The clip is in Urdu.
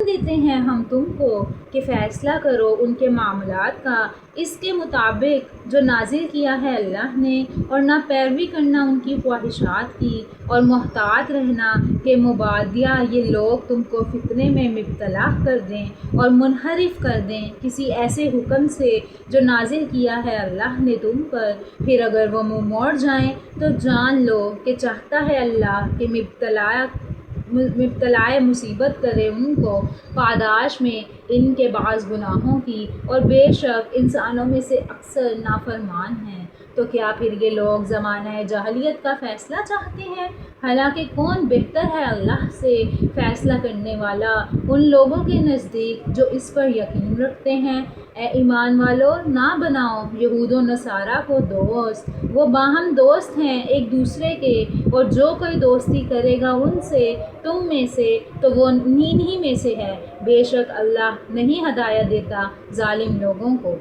دیتے ہیں ہم تم کو کہ فیصلہ کرو ان کے معاملات کا اس کے مطابق جو نازل کیا ہے اللہ نے، اور نہ پیروی کرنا ان کی خواہشات کی، اور محتاط رہنا کہ مبادیہ یہ لوگ تم کو فتنے میں مبتلا کر دیں اور منحرف کر دیں کسی ایسے حکم سے جو نازل کیا ہے اللہ نے تم پر۔ پھر اگر وہ منہ موڑ جائیں تو جان لو کہ چاہتا ہے اللہ کہ مبتلائے مصیبت کرے ان کو پاداش میں ان کے بعض گناہوں کی، اور بے شک انسانوں میں سے اکثر نافرمان ہیں۔ تو کیا پھر یہ لوگ زمانہ جاہلیت کا فیصلہ چاہتے ہیں؟ حالانکہ کون بہتر ہے اللہ سے فیصلہ کرنے والا ان لوگوں کے نزدیک جو اس پر یقین رکھتے ہیں۔ اے ایمان والو، نہ بناؤ یہود و نصارہ کو دوست، وہ باہم دوست ہیں ایک دوسرے کے، اور جو کوئی دوستی کرے گا ان سے تم میں سے تو وہ انہی میں سے ہے۔ بے شک اللہ نہیں ہدایت دیتا ظالم لوگوں کو۔